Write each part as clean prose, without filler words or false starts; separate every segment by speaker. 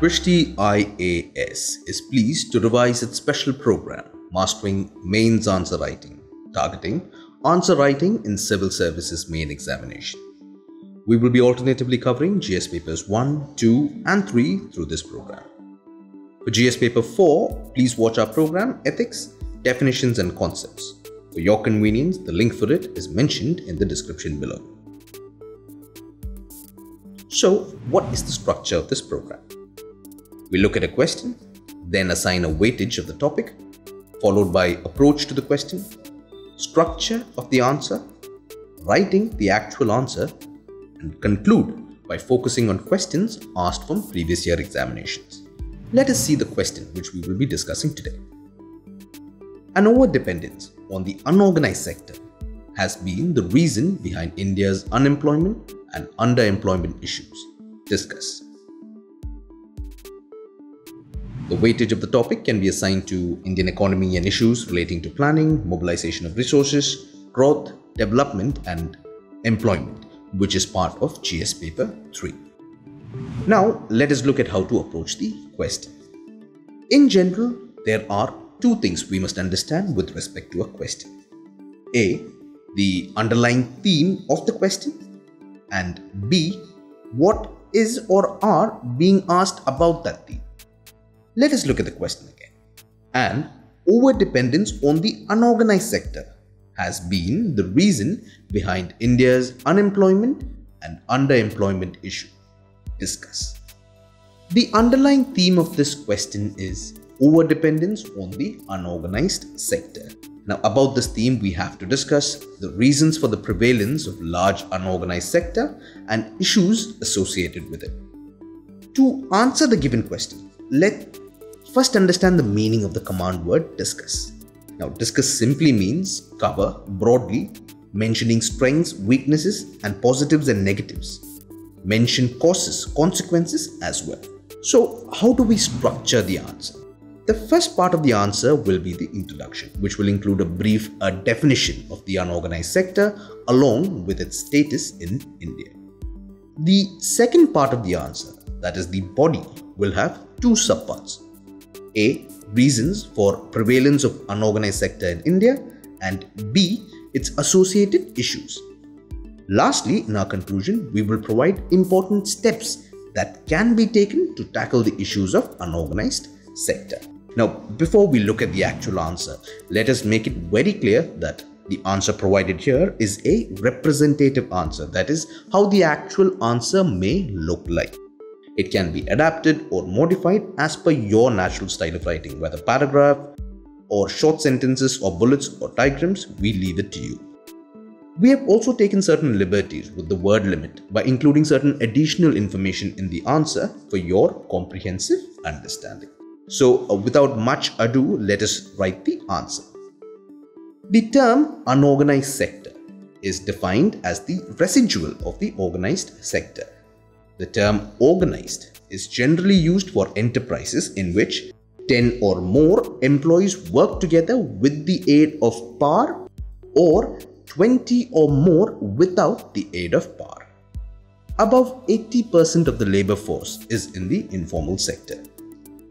Speaker 1: Drishti IAS is pleased to revise its special program, Mastering Mains Answer Writing, targeting answer writing in Civil Services Main Examination. We will be alternatively covering GS Papers 1, 2 and 3 through this program. For GS Paper 4, please watch our program Ethics, Definitions and Concepts. For your convenience, the link for it is mentioned in the description below. So, what is the structure of this program? We look at a question, then assign a weightage of the topic, followed by approach to the question, structure of the answer, writing the actual answer, and conclude by focusing on questions asked from previous year examinations. Let us see the question which we will be discussing today. An overdependence on the unorganized sector has been the reason behind India's unemployment and underemployment issues. Discuss. The weightage of the topic can be assigned to Indian economy and issues relating to planning, mobilization of resources, growth, development and employment, which is part of GS Paper 3. Now, let us look at how to approach the question. In general, there are two things we must understand with respect to a question. A, the underlying theme of the question, and B, what is or are being asked about that theme. Let us look at the question again. An overdependence on the unorganized sector has been the reason behind India's unemployment and underemployment issue. Discuss. The underlying theme of this question is overdependence on the unorganized sector. Now, about this theme, we have to discuss the reasons for the prevalence of large unorganized sector and issues associated with it. To answer the given question, let's first understand the meaning of the command word discuss. Now, discuss simply means cover broadly, mentioning strengths, weaknesses, and positives and negatives. Mention causes, consequences as well. So, how do we structure the answer? The first part of the answer will be the introduction, which will include a brief definition of the unorganized sector along with its status in India. The second part of the answer, that is the body, will have two subparts. A, reasons for prevalence of unorganized sector in India, and B, its associated issues. Lastly, in our conclusion, we will provide important steps that can be taken to tackle the issues of unorganized sector. Now, before we look at the actual answer, let us make it very clear that the answer provided here is a representative answer, that is, how the actual answer may look like. It can be adapted or modified as per your natural style of writing, whether paragraph or short sentences or bullets or diagrams, we leave it to you. We have also taken certain liberties with the word limit by including certain additional information in the answer for your comprehensive understanding. So, without much ado, let us write the answer. The term unorganized sector is defined as the residual of the organized sector. The term organized is generally used for enterprises in which 10 or more employees work together with the aid of power, or 20 or more without the aid of power. Above 80% of the labor force is in the informal sector.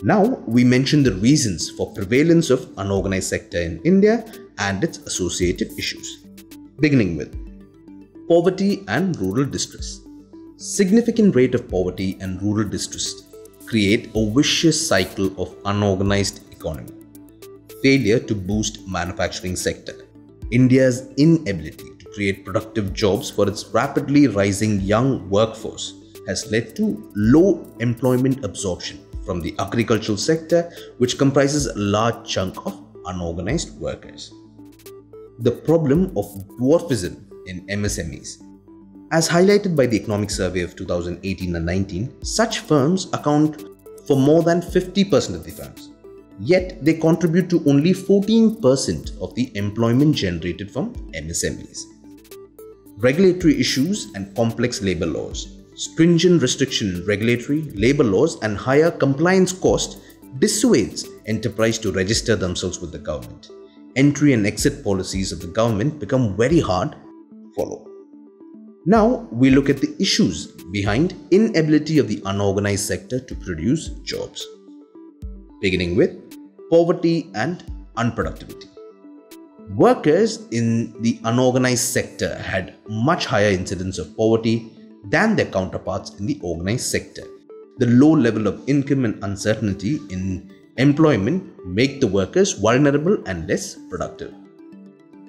Speaker 1: Now, we mention the reasons for prevalence of unorganized sector in India and its associated issues. Beginning with poverty and rural distress. Significant rate of poverty and rural distress create a vicious cycle of unorganized economy. Failure to boost manufacturing sector. India's inability to create productive jobs for its rapidly rising young workforce has led to low employment absorption from the agricultural sector, which comprises a large chunk of unorganized workers. The problem of dwarfism in MSMEs. As highlighted by the Economic Survey of 2018 and 19, such firms account for more than 50% of the firms. Yet, they contribute to only 14% of the employment generated from MSMEs. Regulatory issues and complex labor laws. Stringent restriction in regulatory, labor laws and higher compliance cost dissuades enterprise to register themselves with the government. Entry and exit policies of the government become very hard to follow. Now we look at the issues behind inability of the unorganized sector to produce jobs. Beginning with poverty and unproductivity. Workers in the unorganized sector had much higher incidence of poverty than their counterparts in the organized sector. The low level of income and uncertainty in employment make the workers vulnerable and less productive.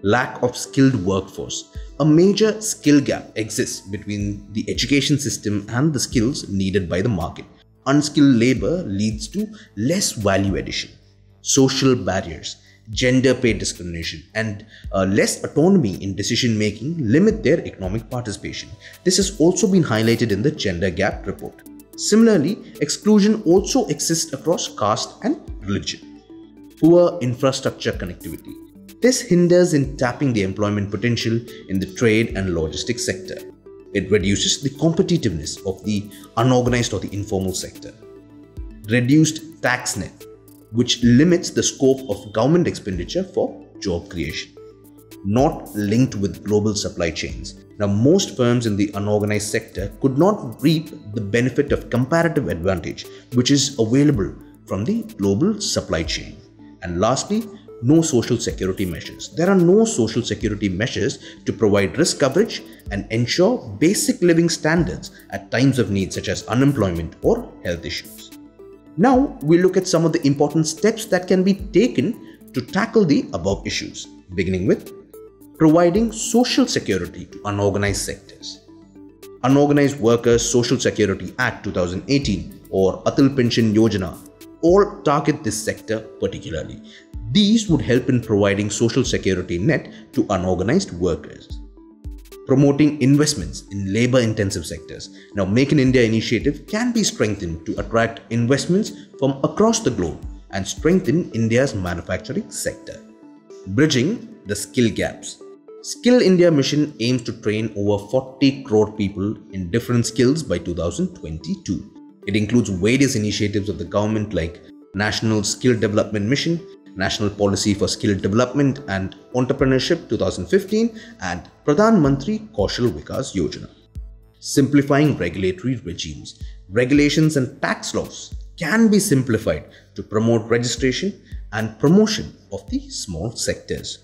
Speaker 1: Lack of skilled workforce. A major skill gap exists between the education system and the skills needed by the market. Unskilled labor leads to less value addition. Social barriers, gender pay discrimination, and less autonomy in decision making limit their economic participation. This has also been highlighted in the Gender Gap report. Similarly, exclusion also exists across caste and religion. Poor infrastructure connectivity. This hinders in tapping the employment potential in the trade and logistics sector. It reduces the competitiveness of the unorganized or the informal sector. Reduced tax net, which limits the scope of government expenditure for job creation. Not linked with global supply chains. Now, most firms in the unorganized sector could not reap the benefit of comparative advantage which is available from the global supply chain. And lastly, no social security measures. There are no social security measures to provide risk coverage and ensure basic living standards at times of need such as unemployment or health issues. Now, we look at some of the important steps that can be taken to tackle the above issues, beginning with providing social security to unorganized sectors. Unorganized Workers Social Security Act 2018 or Atal Pension Yojana all target this sector particularly. These would help in providing social security net to unorganized workers. Promoting investments in labor-intensive sectors. Now, Make in India initiative can be strengthened to attract investments from across the globe and strengthen India's manufacturing sector. Bridging the skill gaps. Skill India mission aims to train over 40 crore people in different skills by 2022. It includes various initiatives of the government like National Skill Development Mission, National Policy for Skill Development and Entrepreneurship 2015 and Pradhan Mantri Kaushal Vikas Yojana. Simplifying regulatory regimes. Regulations and tax laws can be simplified to promote registration and promotion of the small sectors.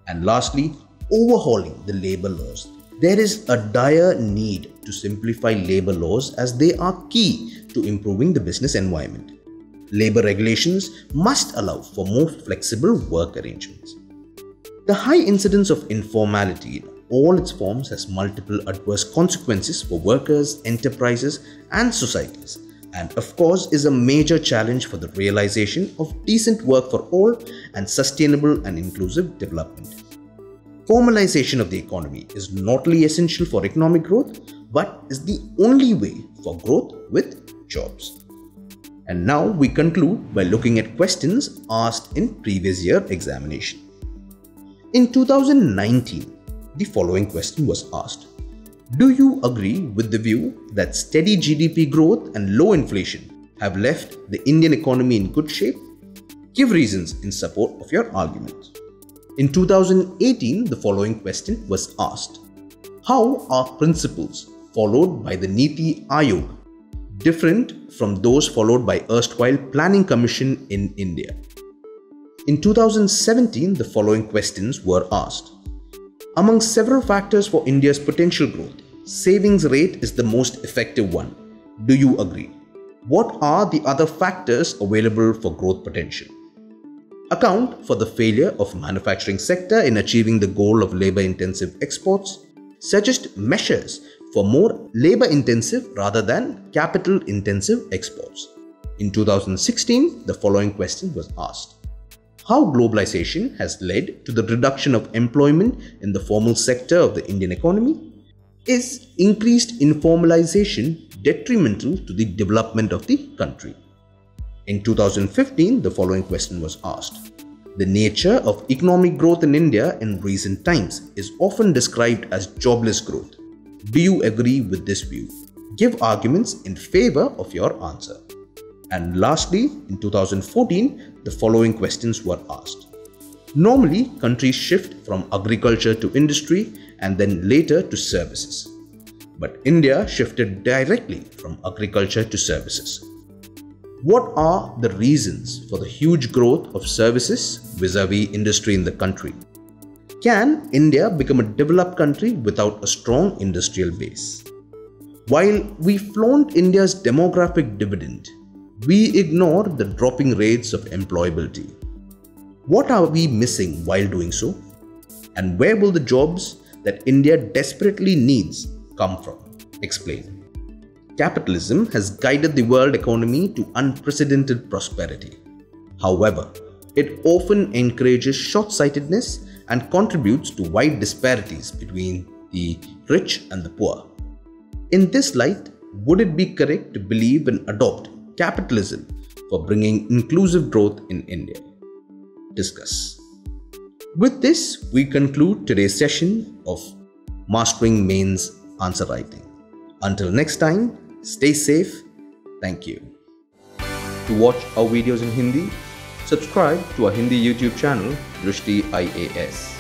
Speaker 1: And lastly, overhauling the labor laws. There is a dire need to simplify labor laws as they are key to improving the business environment. Labor regulations must allow for more flexible work arrangements. The high incidence of informality in all its forms has multiple adverse consequences for workers, enterprises, and societies, and of course is a major challenge for the realization of decent work for all and sustainable and inclusive development. Formalization of the economy is not only essential for economic growth, but is the only way for growth with jobs. And now we conclude by looking at questions asked in previous year examination. In 2019, the following question was asked. Do you agree with the view that steady GDP growth and low inflation have left the Indian economy in good shape? Give reasons in support of your argument. In 2018, the following question was asked. How are principles followed by the Niti Aayog different from those followed by erstwhile Planning Commission in India? In 2017, the following questions were asked. Among several factors for India's potential growth, savings rate is the most effective one. Do you agree? What are the other factors available for growth potential? Account for the failure of manufacturing sector in achieving the goal of labor-intensive exports. Suggest measures for more labor-intensive rather than capital-intensive exports. In 2016, the following question was asked. How globalization has led to the reduction of employment in the formal sector of the Indian economy? Is increased informalization detrimental to the development of the country? In 2015, the following question was asked. The nature of economic growth in India in recent times is often described as jobless growth. Do you agree with this view? Give arguments in favor of your answer. And lastly, in 2014, the following questions were asked. Normally, countries shift from agriculture to industry and then later to services. but India shifted directly from agriculture to services. What are the reasons for the huge growth of services vis-a-vis industry in the country? Can India become a developed country without a strong industrial base? While we flaunt India's demographic dividend, we ignore the dropping rates of employability. What are we missing while doing so? And where will the jobs that India desperately needs come from? Explain. Capitalism has guided the world economy to unprecedented prosperity. However, it often encourages short-sightedness and contributes to wide disparities between the rich and the poor. In this light, would it be correct to believe and adopt capitalism for bringing inclusive growth in India? Discuss. With this, we conclude today's session of Mastering Mains Answer Writing. Until next time, stay safe. Thank you. To watch our videos in Hindi, subscribe to our Hindi YouTube channel, Drishti IAS.